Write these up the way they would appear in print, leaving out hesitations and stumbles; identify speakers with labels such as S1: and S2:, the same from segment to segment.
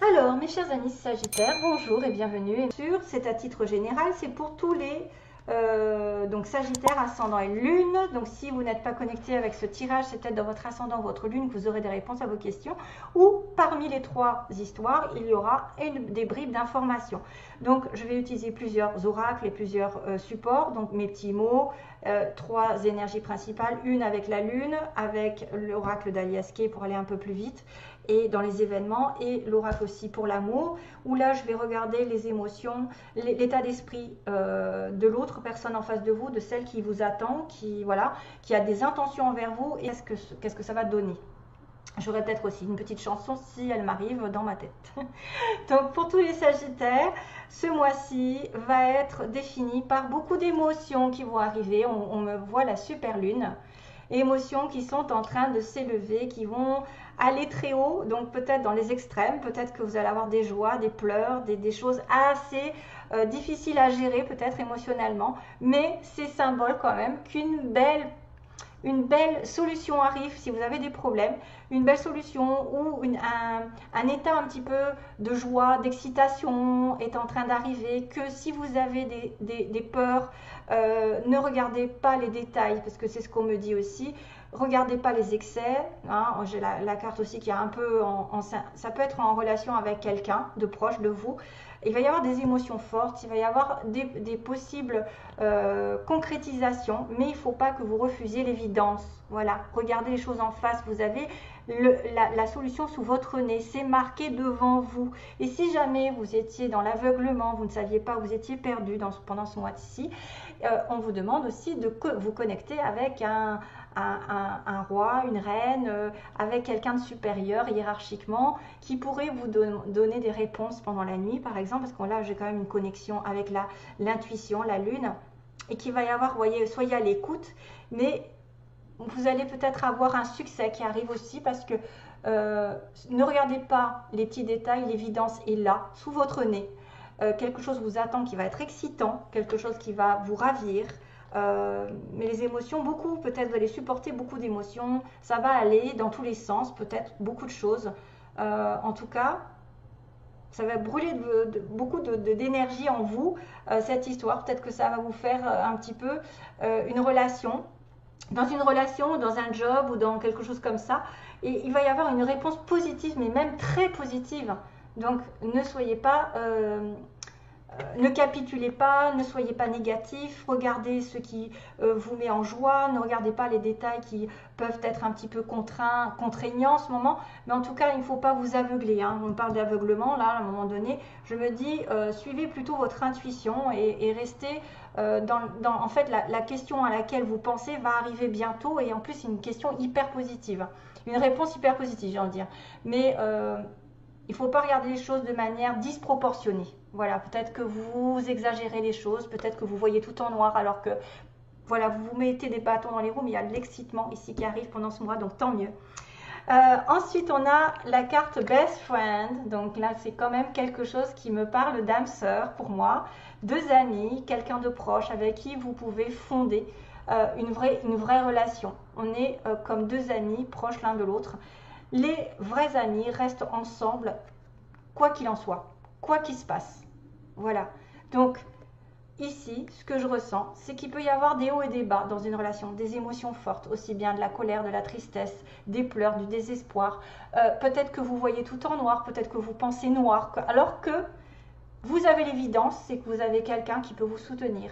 S1: Alors, mes chers amis Sagittaires, bonjour et bienvenue. Et bien sûr, c'est à titre général, c'est pour tous les donc Sagittaire, ascendant et lune. Donc, si vous n'êtes pas connecté avec ce tirage, c'est peut-être dans votre ascendant, votre lune, que vous aurez des réponses à vos questions. Ou parmi les trois histoires, il y aura des bribes d'informations. Donc, je vais utiliser plusieurs oracles et plusieurs supports. Donc, mes petits mots, trois énergies principales, une avec la lune, avec l'oracle d'Aliaské pour aller un peu plus vite et dans les événements, et l'oracle aussi pour l'amour, où là je vais regarder les émotions, l'état d'esprit de l'autre personne en face de vous, de celle qui vous attend, qui a des intentions envers vous, et qu'est-ce que ça va donner. J'aurai peut-être aussi une petite chanson si elle m'arrive dans ma tête. Donc pour tous les Sagittaires, ce mois-ci va être défini par beaucoup d'émotions qui vont arriver. On me voit la super lune. Émotions qui sont en train de s'élever, qui vont aller très haut, donc peut-être dans les extrêmes, peut-être que vous allez avoir des joies, des pleurs, des choses assez difficiles à gérer, peut-être émotionnellement, mais c'est symbole quand même une belle solution arrive si vous avez des problèmes, une belle solution ou un état un petit peu de joie, d'excitation est en train d'arriver, que si vous avez des peurs, ne regardez pas les détails, parce que c'est ce qu'on me dit aussi, regardez pas les excès, hein. J'ai la carte aussi qui est un peu, ça peut être en relation avec quelqu'un de proche de vous, il va y avoir des émotions fortes, il va y avoir des possibles concrétisations, mais il ne faut pas que vous refusiez l'évidence. Voilà, regardez les choses en face, vous avez la solution sous votre nez, c'est marqué devant vous. Et si jamais vous étiez dans l'aveuglement, vous ne saviez pas, vous étiez perdu pendant ce mois-ci, on vous demande aussi de vous connecter avec un roi, une reine, avec quelqu'un de supérieur hiérarchiquement, qui pourrait vous donner des réponses pendant la nuit, par exemple, parce que là, j'ai quand même une connexion avec l'intuition, la lune, et qu'il va y avoir, vous voyez, soyez à l'écoute, mais vous allez peut-être avoir un succès qui arrive aussi, parce que ne regardez pas les petits détails, l'évidence est là, sous votre nez. Quelque chose vous attend qui va être excitant, quelque chose qui va vous ravir. Mais les émotions, beaucoup, peut-être vous allez supporter beaucoup d'émotions, ça va aller dans tous les sens, peut-être beaucoup de choses. En tout cas, ça va brûler beaucoup d'énergie en vous, cette histoire. Peut-être que ça va vous faire un petit peu une relation, dans une relation, dans un job ou dans quelque chose comme ça. Et il va y avoir une réponse positive, mais même très positive. Donc ne soyez pas ne capitulez pas, ne soyez pas négatif, regardez ce qui vous met en joie, ne regardez pas les détails qui peuvent être un petit peu contraignants en ce moment, mais en tout cas, il ne faut pas vous aveugler, hein. On parle d'aveuglement, là, à un moment donné, je me dis, suivez plutôt votre intuition et restez en fait, la question à laquelle vous pensez va arriver bientôt, et en plus, c'est une question hyper positive, une réponse hyper positive, j'ai envie de dire, mais il ne faut pas regarder les choses de manière disproportionnée. Voilà, peut-être que vous exagérez les choses, peut-être que vous voyez tout en noir alors que voilà, vous vous mettez des bâtons dans les roues, mais il y a de l'excitement ici qui arrive pendant ce mois, donc tant mieux. Ensuite, on a la carte Best Friend. Donc là, c'est quand même quelque chose qui me parle d'âme sœur pour moi. Deux amis, quelqu'un de proche avec qui vous pouvez fonder une vraie relation. On est comme deux amis proches l'un de l'autre. Les vrais amis restent ensemble, quoi qu'il en soit, quoi qu'il se passe. Voilà. Donc, ici, ce que je ressens, c'est qu'il peut y avoir des hauts et des bas dans une relation, des émotions fortes, aussi bien de la colère, de la tristesse, des pleurs, du désespoir. Peut-être que vous voyez tout en noir, peut-être que vous pensez noir, alors que vous avez l'évidence, c'est que vous avez quelqu'un qui peut vous soutenir.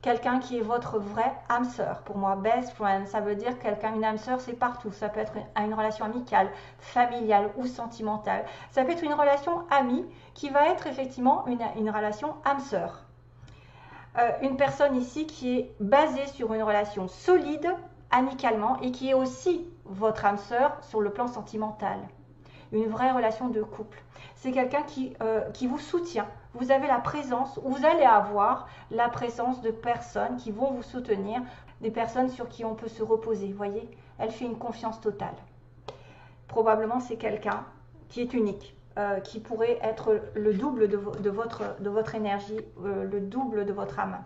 S1: Quelqu'un qui est votre vraie âme sœur. Pour moi, best friend, ça veut dire quelqu'un, une âme sœur, c'est partout. Ça peut être une relation amicale, familiale ou sentimentale. Ça peut être une relation amie qui va être effectivement une relation âme sœur. Une personne ici qui est basée sur une relation solide, amicalement, et qui est aussi votre âme sœur sur le plan sentimental. Une vraie relation de couple. C'est quelqu'un qui vous soutient. Vous avez la présence, vous allez avoir la présence de personnes qui vont vous soutenir, des personnes sur qui on peut se reposer. Vous voyez, elle fait une confiance totale. Probablement, c'est quelqu'un qui est unique, qui pourrait être le double de votre énergie, le double de votre âme.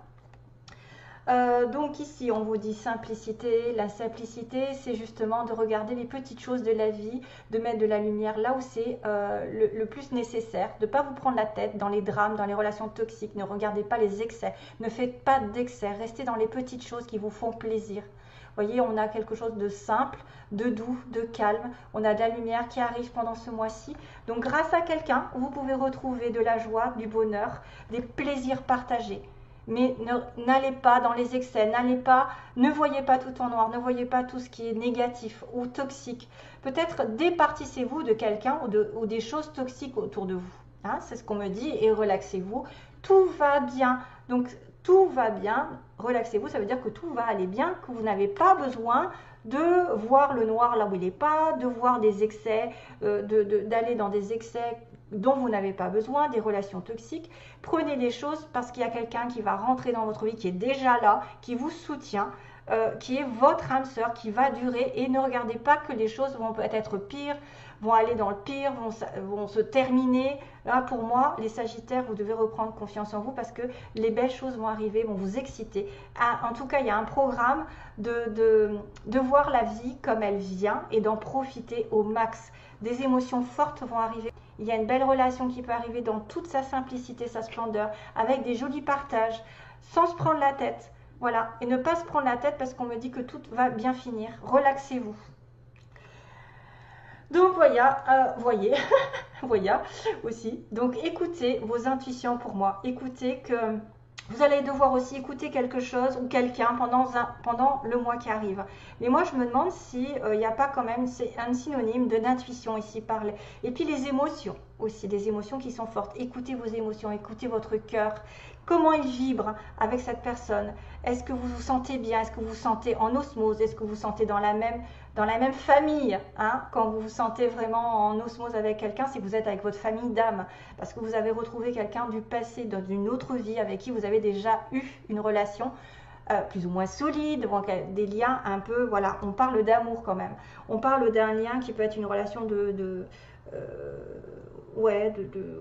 S1: Donc ici, on vous dit simplicité. La simplicité, c'est justement de regarder les petites choses de la vie, de mettre de la lumière là où c'est le plus nécessaire, de ne pas vous prendre la tête dans les drames, dans les relations toxiques. Ne regardez pas les excès, ne faites pas d'excès, restez dans les petites choses qui vous font plaisir. Vous voyez, on a quelque chose de simple, de doux, de calme. On a de la lumière qui arrive pendant ce mois-ci. Donc grâce à quelqu'un, vous pouvez retrouver de la joie, du bonheur, des plaisirs partagés. Mais n'allez pas dans les excès, ne voyez pas tout en noir, ne voyez pas tout ce qui est négatif ou toxique. Peut-être départissez-vous de quelqu'un ou des choses toxiques autour de vous. Hein, c'est ce qu'on me dit, et relaxez-vous. Tout va bien. Donc tout va bien, relaxez-vous, ça veut dire que tout va aller bien, que vous n'avez pas besoin de voir le noir là où il n'est pas, de voir des excès, d'aller dans des excès dont vous n'avez pas besoin, des relations toxiques. Prenez des choses parce qu'il y a quelqu'un qui va rentrer dans votre vie, qui est déjà là, qui vous soutient, qui est votre âme sœur, qui va durer. Et ne regardez pas que les choses vont peut-être être pires, vont aller dans le pire, vont se terminer. Là, pour moi, les Sagittaires, vous devez reprendre confiance en vous parce que les belles choses vont arriver, vont vous exciter. En tout cas, il y a un programme de voir la vie comme elle vient et d'en profiter au max. Des émotions fortes vont arriver. Il y a une belle relation qui peut arriver dans toute sa simplicité, sa splendeur, avec des jolis partages, sans se prendre la tête. Voilà, et ne pas se prendre la tête parce qu'on me dit que tout va bien finir. Relaxez-vous. Donc voyez aussi. Donc écoutez vos intuitions pour moi. Écoutez que vous allez devoir aussi écouter quelque chose ou quelqu'un pendant le mois qui arrive. Mais moi, je me demande si il n'y a pas quand même un synonyme d'intuition ici parlé. Et puis les émotions aussi, des émotions qui sont fortes. Écoutez vos émotions, écoutez votre cœur. Comment il vibre avec cette personne? Est-ce que vous vous sentez bien? Est-ce que vous vous sentez en osmose? Est-ce que vous vous sentez dans la même famille, hein? Quand vous vous sentez vraiment en osmose avec quelqu'un, c'est que vous êtes avec votre famille d'âme, parce que vous avez retrouvé quelqu'un du passé, dans une autre vie, avec qui vous avez déjà eu une relation plus ou moins solide, des liens un peu, voilà, on parle d'amour quand même. On parle d'un lien qui peut être une relation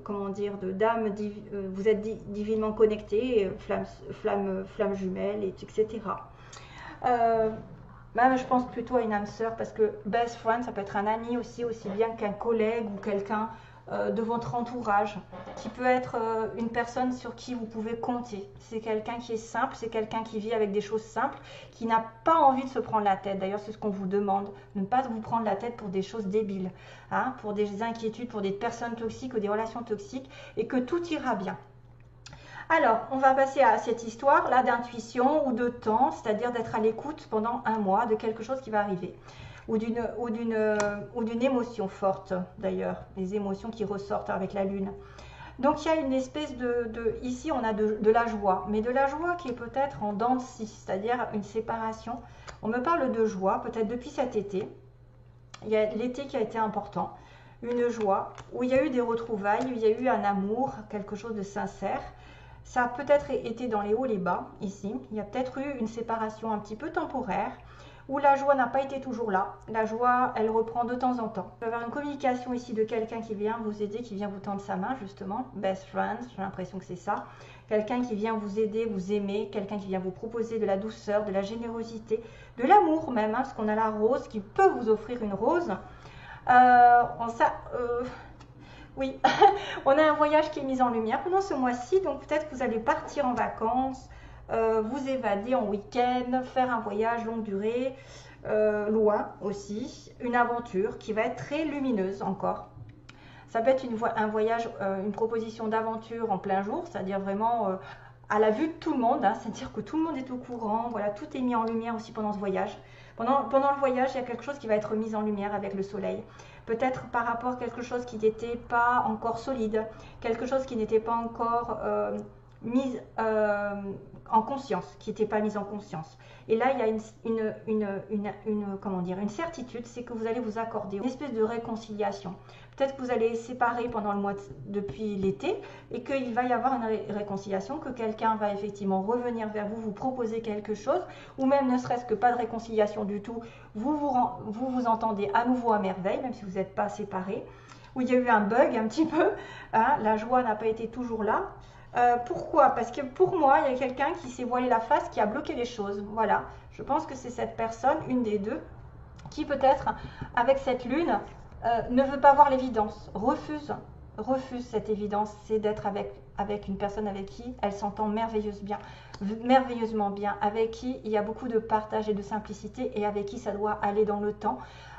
S1: comment dire, d'âme, vous êtes divinement connectés, flamme jumelle, etc. Même je pense plutôt à une âme sœur parce que best friend, ça peut être un ami aussi bien qu'un collègue ou quelqu'un de votre entourage, qui peut être une personne sur qui vous pouvez compter. C'est quelqu'un qui est simple, c'est quelqu'un qui vit avec des choses simples, qui n'a pas envie de se prendre la tête. D'ailleurs, c'est ce qu'on vous demande, de ne pas vous prendre la tête pour des choses débiles, hein, pour des inquiétudes, pour des personnes toxiques ou des relations toxiques, et que tout ira bien. Alors, on va passer à cette histoire-là d'intuition ou de temps, c'est-à-dire d'être à l'écoute pendant un mois de quelque chose qui va arriver. Ou d'une émotion forte, d'ailleurs, les émotions qui ressortent avec la lune. Donc, il y a une espèce ici, on a de la joie, mais de la joie qui est peut-être en dents de scie, c'est-à-dire une séparation. On me parle de joie, peut-être depuis cet été. Il y a l'été qui a été important, une joie, où il y a eu des retrouvailles, où il y a eu un amour, quelque chose de sincère. Ça a peut-être été dans les hauts, les bas, ici. Il y a peut-être eu une séparation un petit peu temporaire, où la joie n'a pas été toujours là. La joie, elle reprend de temps en temps. Il va y avoir une communication ici de quelqu'un qui vient vous aider, qui vient vous tendre sa main, justement. Best friend, j'ai l'impression que c'est ça. Quelqu'un qui vient vous aider, vous aimer, quelqu'un qui vient vous proposer de la douceur, de la générosité, de l'amour même, hein, parce qu'on a la rose qui peut vous offrir une rose. Oui, on a un voyage qui est mis en lumière pendant ce mois-ci, donc peut-être que vous allez partir en vacances, vous évader en week-end, faire un voyage longue durée, loin aussi, une aventure qui va être très lumineuse encore. Ça peut être un voyage, une proposition d'aventure en plein jour, c'est-à-dire vraiment à la vue de tout le monde, hein, c'est-à-dire que tout le monde est au courant, voilà, tout est mis en lumière aussi pendant ce voyage. Pendant le voyage, il y a quelque chose qui va être mis en lumière avec le soleil. Peut-être par rapport à quelque chose qui n'était pas encore solide, quelque chose qui n'était pas encore mis en conscience, qui n'était pas mis en conscience. Et là, il y a comment dire, une certitude, c'est que vous allez vous accorder une espèce de réconciliation. Peut-être que vous allez séparer pendant le mois depuis l'été et qu'il va y avoir une réconciliation, que quelqu'un va effectivement revenir vers vous, vous proposer quelque chose, ou même ne serait-ce que pas de réconciliation du tout, vous entendez à nouveau à merveille, même si vous n'êtes pas séparés, où il y a eu un bug un petit peu, hein, la joie n'a pas été toujours là. Pourquoi? Parce que pour moi, il y a quelqu'un qui s'est voilé la face, qui a bloqué les choses. Voilà, je pense que c'est cette personne, une des deux, qui peut-être, avec cette lune, ne veut pas voir l'évidence, refuse cette évidence, c'est d'être avec une personne avec qui elle s'entend merveilleusement bien, avec qui il y a beaucoup de partage et de simplicité, et avec qui ça doit aller dans le temps,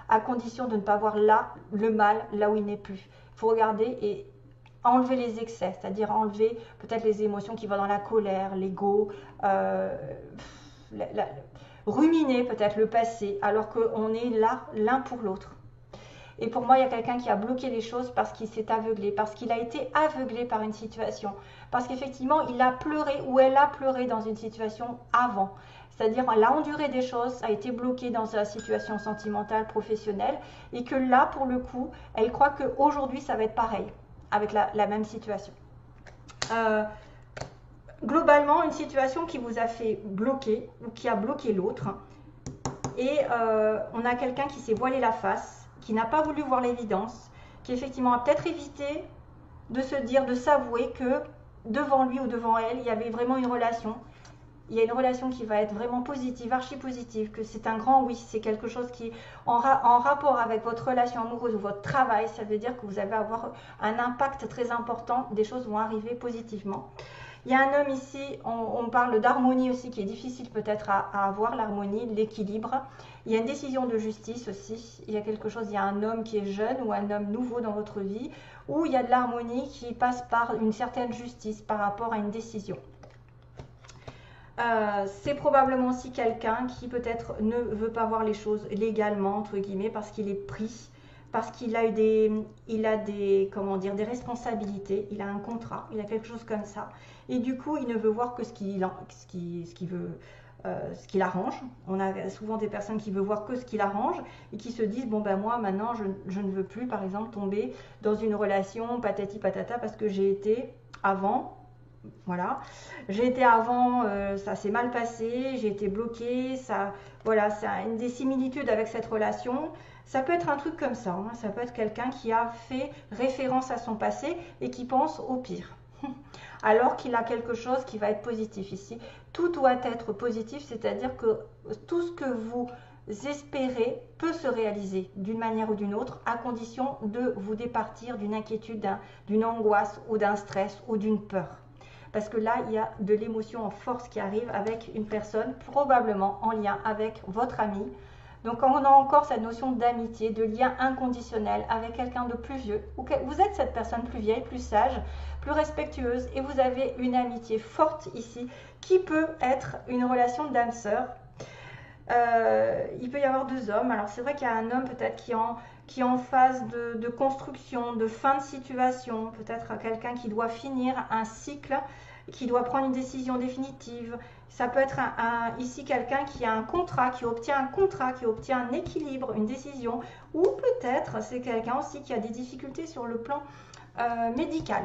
S1: à condition de ne pas voir là le mal, là où il n'est plus. Il faut regarder et enlever les excès, c'est-à-dire enlever peut-être les émotions qui vont dans la colère, l'ego, ruminer peut-être le passé, alors qu'on est là l'un pour l'autre. Et pour moi, il y a quelqu'un qui a bloqué les choses parce qu'il s'est aveuglé, parce qu'il a été aveuglé par une situation, parce qu'effectivement, il a pleuré ou elle a pleuré dans une situation avant. C'est-à-dire, elle a enduré des choses, a été bloquée dans sa situation sentimentale, professionnelle, et que là, pour le coup, elle croit qu'aujourd'hui, ça va être pareil, avec la même situation. Globalement, une situation qui vous a fait bloquer, ou qui a bloqué l'autre, et on a quelqu'un qui s'est voilé la face, qui n'a pas voulu voir l'évidence, qui effectivement a peut-être évité de se dire, de s'avouer que devant lui ou devant elle, il y avait vraiment une relation. Il y a une relation qui va être vraiment positive, archi positive, que c'est un grand oui, c'est quelque chose qui, en rapport avec votre relation amoureuse ou votre travail, ça veut dire que vous allez avoir un impact très important, des choses vont arriver positivement. Il y a un homme ici, on parle d'harmonie aussi, qui est difficile peut-être à avoir, l'harmonie, l'équilibre. Il y a une décision de justice aussi, il y a quelque chose, il y a un homme qui est jeune ou un homme nouveau dans votre vie, où il y a de l'harmonie qui passe par une certaine justice par rapport à une décision. C'est probablement aussi quelqu'un qui peut-être ne veut pas voir les choses légalement, entre guillemets, parce qu'il est pris, parce qu'il a eu des responsabilités, il a un contrat, il a quelque chose comme ça. Et du coup, il ne veut voir que ce qu'il arrange. On a souvent des personnes qui veulent voir que ce qu'il arrange et qui se disent, bon ben moi maintenant je ne veux plus par exemple tomber dans une relation patati patata parce que j'ai été avant. Voilà, j'ai été avant, ça s'est mal passé, j'ai été bloquée, ça, voilà, c'est une des similitudes avec cette relation. Ça peut être un truc comme ça, hein. Ça peut être quelqu'un qui a fait référence à son passé et qui pense au pire. Alors qu'il a quelque chose qui va être positif ici. Tout doit être positif, c'est-à-dire que tout ce que vous espérez peut se réaliser d'une manière ou d'une autre, à condition de vous départir d'une inquiétude, d'une angoisse ou d'un stress ou d'une peur. Parce que là, il y a de l'émotion en force qui arrive avec une personne, probablement en lien avec votre ami. Donc on a encore cette notion d'amitié, de lien inconditionnel avec quelqu'un de plus vieux. Vous êtes cette personne plus vieille, plus sage, plus respectueuse, et vous avez une amitié forte ici, qui peut être une relation d'âme-sœur. Il peut y avoir deux hommes. Alors c'est vrai qu'il y a un homme peut-être qui est en phase de construction, de fin de situation, peut-être quelqu'un qui doit finir un cycle, qui doit prendre une décision définitive. Ça peut être ici quelqu'un qui a un contrat, qui obtient un équilibre, une décision, ou peut-être c'est quelqu'un aussi qui a des difficultés sur le plan médical.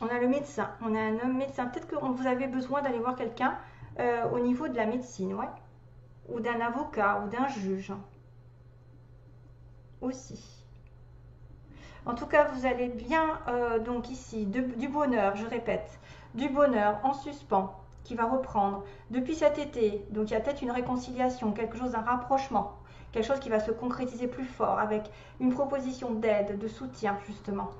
S1: On a le médecin, on a un homme médecin. Peut-être que vous avez besoin d'aller voir quelqu'un au niveau de la médecine, ouais, ou d'un avocat ou d'un juge aussi. En tout cas, vous allez bien, donc ici, du bonheur, je répète, du bonheur en suspens qui va reprendre depuis cet été. Donc il y a peut-être une réconciliation, quelque chose, un rapprochement, quelque chose qui va se concrétiser plus fort avec une proposition d'aide, de soutien justement.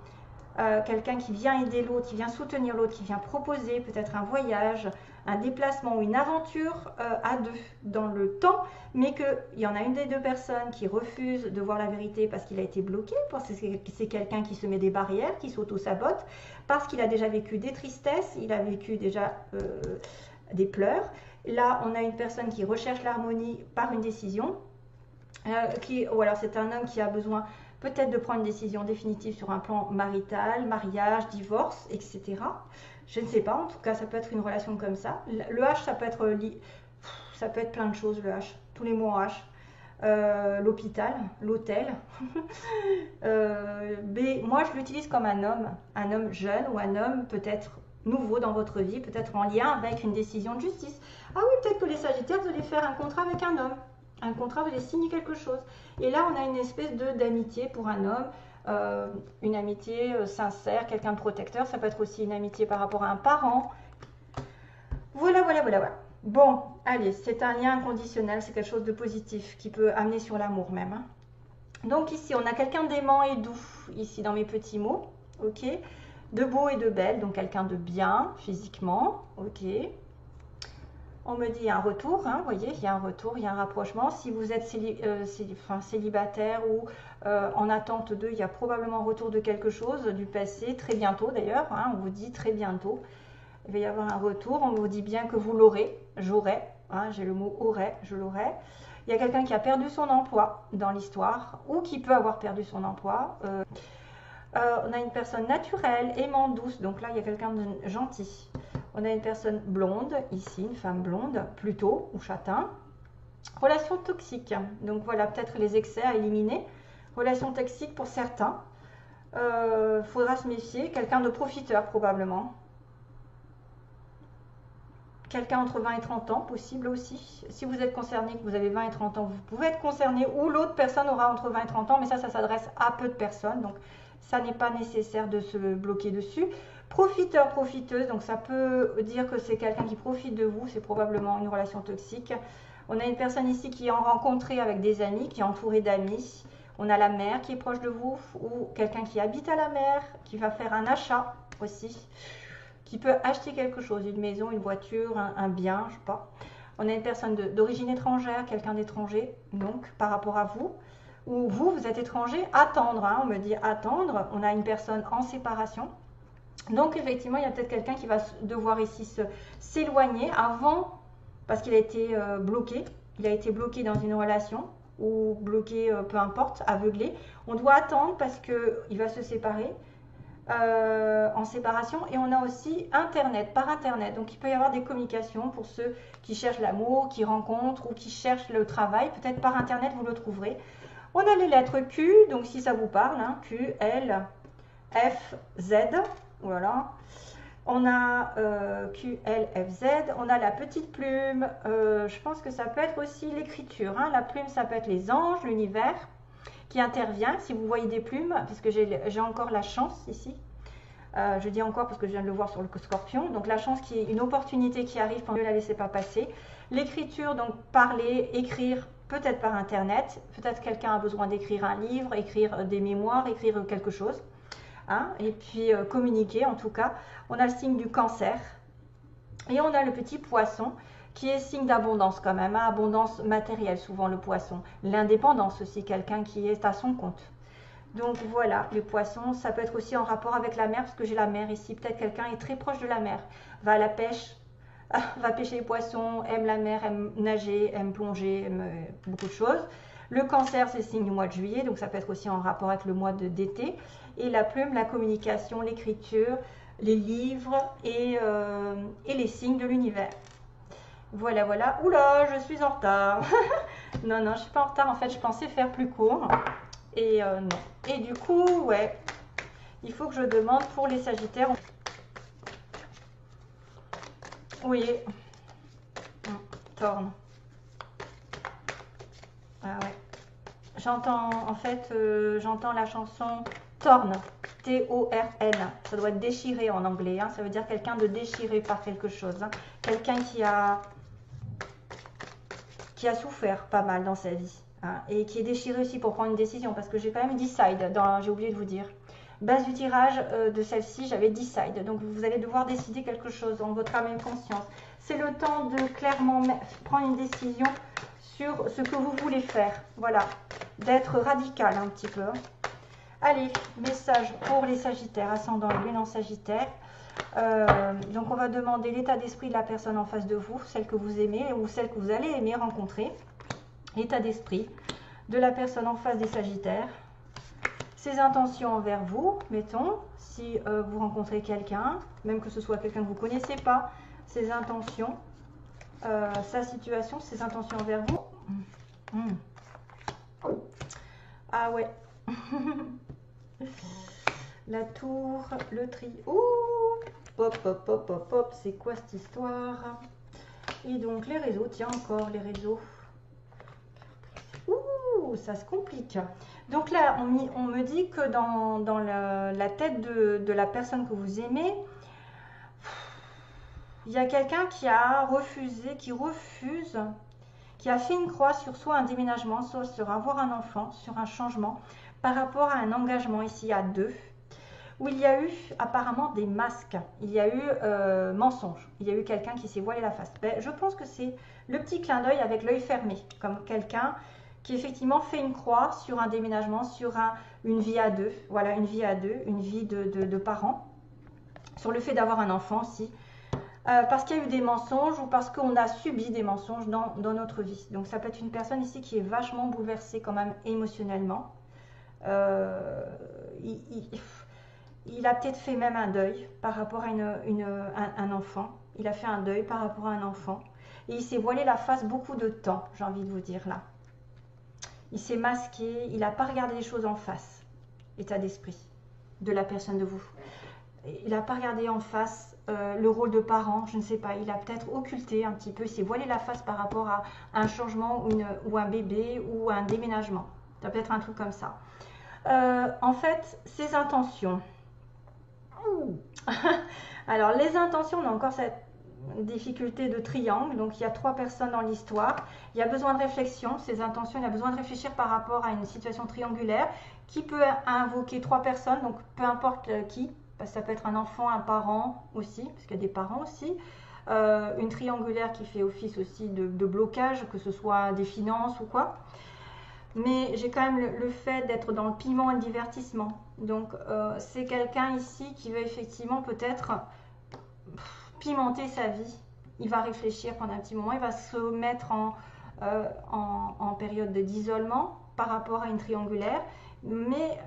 S1: Quelqu'un qui vient aider l'autre, qui vient soutenir l'autre, qui vient proposer peut-être un voyage, un déplacement ou une aventure à deux dans le temps, mais qu'il y en a une des deux personnes qui refuse de voir la vérité parce qu'il a été bloqué, parce que c'est quelqu'un qui se met des barrières, qui s'auto-sabote, parce qu'il a déjà vécu des tristesses, il a vécu déjà des pleurs. Là, on a une personne qui recherche l'harmonie par une décision, ou alors c'est un homme qui a besoin peut-être de prendre une décision définitive sur un plan marital, mariage, divorce, etc. Je ne sais pas, en tout cas, ça peut être une relation comme ça. Le H, ça peut être plein de choses, le H. Tous les mots en H. L'hôpital, l'hôtel. B, moi, je l'utilise comme un homme jeune ou un homme peut-être nouveau dans votre vie, peut-être en lien avec une décision de justice. Ah oui, peut-être que les Sagittaires, vous allez faire un contrat avec un homme. Un contrat, vous allez signer quelque chose. Et là, on a une espèce d'amitié pour un homme une amitié sincère, quelqu'un de protecteur. Ça peut être aussi une amitié par rapport à un parent. Voilà, voilà, voilà, voilà. Bon, allez, c'est un lien inconditionnel, c'est quelque chose de positif qui peut amener sur l'amour même. Hein. Donc ici, on a quelqu'un d'aimant et doux, ici dans mes petits mots, ok. De beau et de belle, donc quelqu'un de bien physiquement, ok. On me dit il y a un retour, hein, vous voyez, il y a un retour, il y a un rapprochement. Si vous êtes célibataire ou en attente d'eux, il y a probablement un retour de quelque chose du passé, très bientôt d'ailleurs, hein, on vous dit très bientôt. Il va y avoir un retour, on vous dit bien que vous l'aurez, j'aurai, hein, j'ai le mot aurait, je l'aurai. Il y a quelqu'un qui a perdu son emploi dans l'histoire ou qui peut avoir perdu son emploi. On a une personne naturelle, aimante, douce, donc là il y a quelqu'un de gentil. On a une personne blonde, ici, une femme blonde, plutôt, ou châtain. Relation toxique, donc voilà, peut-être les excès à éliminer. Relation toxique pour certains. Faudra se méfier, quelqu'un de profiteur probablement. Quelqu'un entre 20 et 30 ans, possible aussi. Si vous êtes concerné, que vous avez 20 et 30 ans, vous pouvez être concerné, ou l'autre personne aura entre 20 et 30 ans, mais ça s'adresse à peu de personnes, donc ça n'est pas nécessaire de se bloquer dessus. Profiteur, profiteuse, donc ça peut dire que c'est quelqu'un qui profite de vous, c'est probablement une relation toxique. On a une personne ici qui est en rencontrée avec des amis, qui est entourée d'amis. On a la mère qui est proche de vous, ou quelqu'un qui habite à la mer, qui va faire un achat aussi, qui peut acheter quelque chose, une maison, une voiture, un bien, je sais pas. On a une personne d'origine étrangère, quelqu'un d'étranger, donc par rapport à vous. Ou vous êtes étranger, attendre, hein, on me dit attendre. On a une personne en séparation. Donc effectivement, il y a peut-être quelqu'un qui va devoir ici s'éloigner avant, parce qu'il a été bloqué. Il a été bloqué dans une relation, ou bloqué, peu importe, aveuglé. On doit attendre parce qu'il va se séparer. En séparation, et on a aussi internet, par internet, donc il peut y avoir des communications pour ceux qui cherchent l'amour, qui rencontrent ou qui cherchent le travail, peut-être par internet vous le trouverez. On a les lettres Q, donc si ça vous parle, hein, Q, L, F, Z, voilà. On a Q, L, F, Z, on a la petite plume, je pense que ça peut être aussi l'écriture, hein. La plume ça peut être les anges, l'univers qui intervient, si vous voyez des plumes, parce que j'ai encore la chance ici, je dis encore parce que je viens de le voir sur le scorpion, donc la chance qui est une opportunité qui arrive, ne la laissez pas passer. L'écriture, donc parler, écrire, peut-être par internet, peut-être quelqu'un a besoin d'écrire un livre, écrire des mémoires, écrire quelque chose, hein, et puis communiquer en tout cas. On a le signe du cancer, et on a le petit poisson, qui est signe d'abondance quand même, hein, abondance matérielle souvent le poisson. L'indépendance aussi, quelqu'un qui est à son compte. Donc voilà, les poissons, ça peut être aussi en rapport avec la mer, parce que j'ai la mer ici. Peut-être quelqu'un est très proche de la mer, va à la pêche, va pêcher les poissons, aime la mer, aime nager, aime plonger, aime beaucoup de choses. Le cancer, c'est le signe du mois de juillet, donc ça peut être aussi en rapport avec le mois d'été. Et la plume, la communication, l'écriture, les livres et les signes de l'univers. Voilà, voilà. Oula, je suis en retard. Non, non, je suis pas en retard. En fait, je pensais faire plus court. Et non. Et du coup, ouais, il faut que je demande pour les Sagittaires. Oui. Torne. Ah ouais. J'entends, en fait, j'entends la chanson Torn. T-O-R-N. Ça doit être déchiré en anglais. Hein. Ça veut dire quelqu'un de déchiré par quelque chose. Hein. Quelqu'un qui a souffert pas mal dans sa vie, hein, et qui est déchiré aussi pour prendre une décision, parce que j'ai quand même decide, j'ai oublié de vous dire. Base du tirage de celle-ci, j'avais decide, donc vous allez devoir décider quelque chose en votre âme et conscience. C'est le temps de clairement prendre une décision sur ce que vous voulez faire, voilà, d'être radical un petit peu. Allez, message pour les Sagittaires, ascendant et lune en Sagittaire. Donc on va demander l'état d'esprit de la personne en face de vous, celle que vous aimez ou celle que vous allez aimer rencontrer. L'état d'esprit de la personne en face des Sagittaires. Ses intentions envers vous, mettons, si vous rencontrez quelqu'un, même que ce soit quelqu'un que vous ne connaissez pas, ses intentions, sa situation, ses intentions envers vous. Ah ouais. La tour, le tri. Ouh, hop, hop, hop, hop, hop. C'est quoi cette histoire? Et donc les réseaux, tiens encore les réseaux. Ouh, ça se complique. Donc là, on me dit que dans la tête de la personne que vous aimez, il y a quelqu'un qui a refusé, qui refuse, qui a fait une croix sur soit un déménagement, soit sur avoir un enfant, sur un changement, par rapport à un engagement ici à deux, où il y a eu apparemment des masques, il y a eu mensonge, il y a eu quelqu'un qui s'est voilé la face. Ben, je pense que c'est le petit clin d'œil avec l'œil fermé, comme quelqu'un qui effectivement fait une croix sur un déménagement, sur une vie à deux, voilà, une vie à deux, une vie de parents, sur le fait d'avoir un enfant aussi, parce qu'il y a eu des mensonges ou parce qu'on a subi des mensonges dans notre vie. Donc ça peut être une personne ici qui est vachement bouleversée quand même émotionnellement. Il a peut-être fait même un deuil par rapport à un enfant. Il a fait un deuil par rapport à un enfant. Et il s'est voilé la face beaucoup de temps, j'ai envie de vous dire là. Il s'est masqué, il n'a pas regardé les choses en face, état d'esprit de la personne de vous. Il n'a pas regardé en face le rôle de parent, je ne sais pas. Il a peut-être occulté un petit peu, il s'est voilé la face par rapport à un changement ou un bébé ou un déménagement. Ça peut être un truc comme ça. En fait, ses intentions. Alors, les intentions, on a encore cette difficulté de triangle. Donc, il y a 3 personnes dans l'histoire. Il y a besoin de réflexion. Ses intentions, il a besoin de réfléchir par rapport à une situation triangulaire qui peut invoquer 3 personnes. Donc, peu importe qui. Parce que ça peut être un enfant, un parent aussi, parce qu'il y a des parents aussi. Une triangulaire qui fait office aussi de blocage, que ce soit des finances ou quoi. Mais j'ai quand même le fait d'être dans le piment et le divertissement. Donc, c'est quelqu'un ici qui va effectivement peut-être pimenter sa vie. Il va réfléchir pendant un petit moment, il va se mettre en période d'isolement par rapport à une triangulaire. Mais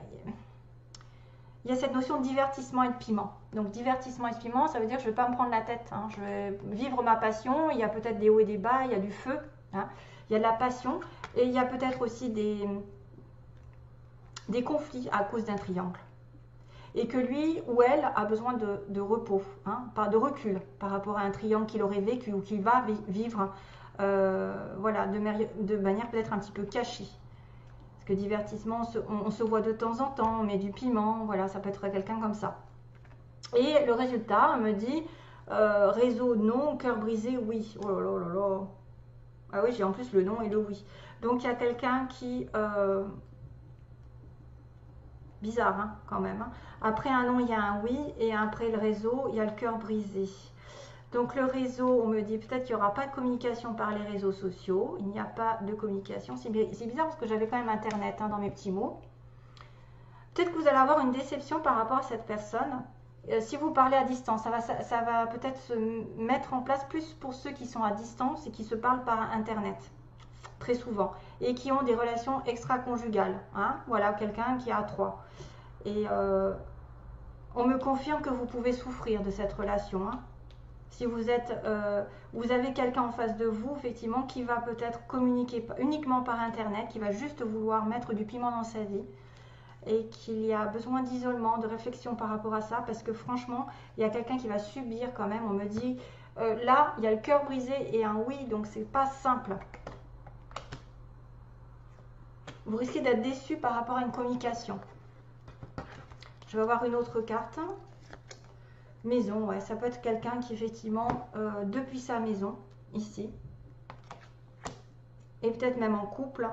S1: il y a cette notion de divertissement et de piment. Donc, divertissement et de piment, ça veut dire que je ne vais pas me prendre la tête. Hein. Je vais vivre ma passion. Il y a peut-être des hauts et des bas, il y a du feu. Hein. Il y a de la passion. Et il y a peut-être aussi des conflits à cause d'un triangle. Et que lui ou elle a besoin de repos, hein, pas de recul par rapport à un triangle qu'il aurait vécu ou qu'il va vivre voilà, de manière peut-être un petit peu cachée. Parce que divertissement, on se voit de temps en temps, on met du piment, voilà, ça peut être quelqu'un comme ça. Et le résultat me dit réseau non, cœur brisé oui. Oh là là là là. Ah oui, j'ai en plus le non et le oui. Donc il y a quelqu'un qui... bizarre hein, quand même. Hein. Après un non, il y a un oui. Et après le réseau, il y a le cœur brisé. Donc le réseau, on me dit peut-être qu'il n'y aura pas de communication par les réseaux sociaux. Il n'y a pas de communication. C'est bizarre parce que j'avais quand même Internet hein, dans mes petits mots. Peut-être que vous allez avoir une déception par rapport à cette personne. Si vous parlez à distance, ça va peut-être se mettre en place plus pour ceux qui sont à distance et qui se parlent par Internet. Très souvent. Et qui ont des relations extra-conjugales. Hein, voilà, quelqu'un qui a 3. Et on me confirme que vous pouvez souffrir de cette relation. Hein. Si vous avez quelqu'un en face de vous, effectivement, qui va peut-être communiquer uniquement par Internet, qui va juste vouloir mettre du piment dans sa vie. Et qu'il y a besoin d'isolement, de réflexion par rapport à ça. Parce que franchement, il y a quelqu'un qui va subir quand même. On me dit, là, il y a le cœur brisé et un oui. Donc, c'est pas simple. Vous risquez d'être déçu par rapport à une communication. Je vais avoir une autre carte. Maison, ouais, ça peut être quelqu'un qui effectivement, depuis sa maison, ici, et peut-être même en couple.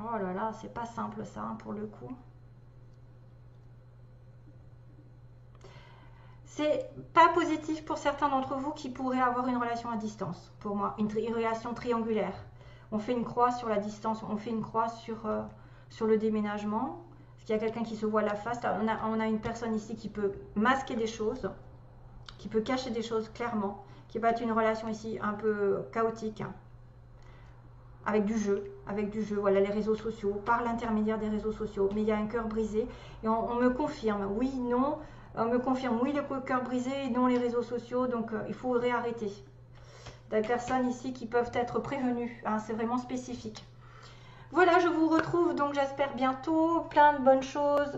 S1: Oh là là, c'est pas simple ça, hein, pour le coup. C'est pas positif pour certains d'entre vous qui pourraient avoir une relation à distance, pour moi, une relation triangulaire. On fait une croix sur la distance, on fait une croix sur le déménagement. Parce qu'il y a quelqu'un qui se voit la face. On a une personne ici qui peut masquer des choses, qui peut cacher des choses clairement, qui va être une relation ici un peu chaotique, hein, avec du jeu, voilà, les réseaux sociaux, par l'intermédiaire des réseaux sociaux. Mais il y a un cœur brisé et on me confirme, oui, non, on me confirme, oui, le cœur brisé et non les réseaux sociaux, donc il faut réarrêter. Des personnes ici qui peuvent être prévenues, hein, c'est vraiment spécifique. Voilà, je vous retrouve donc j'espère bientôt, plein de bonnes choses.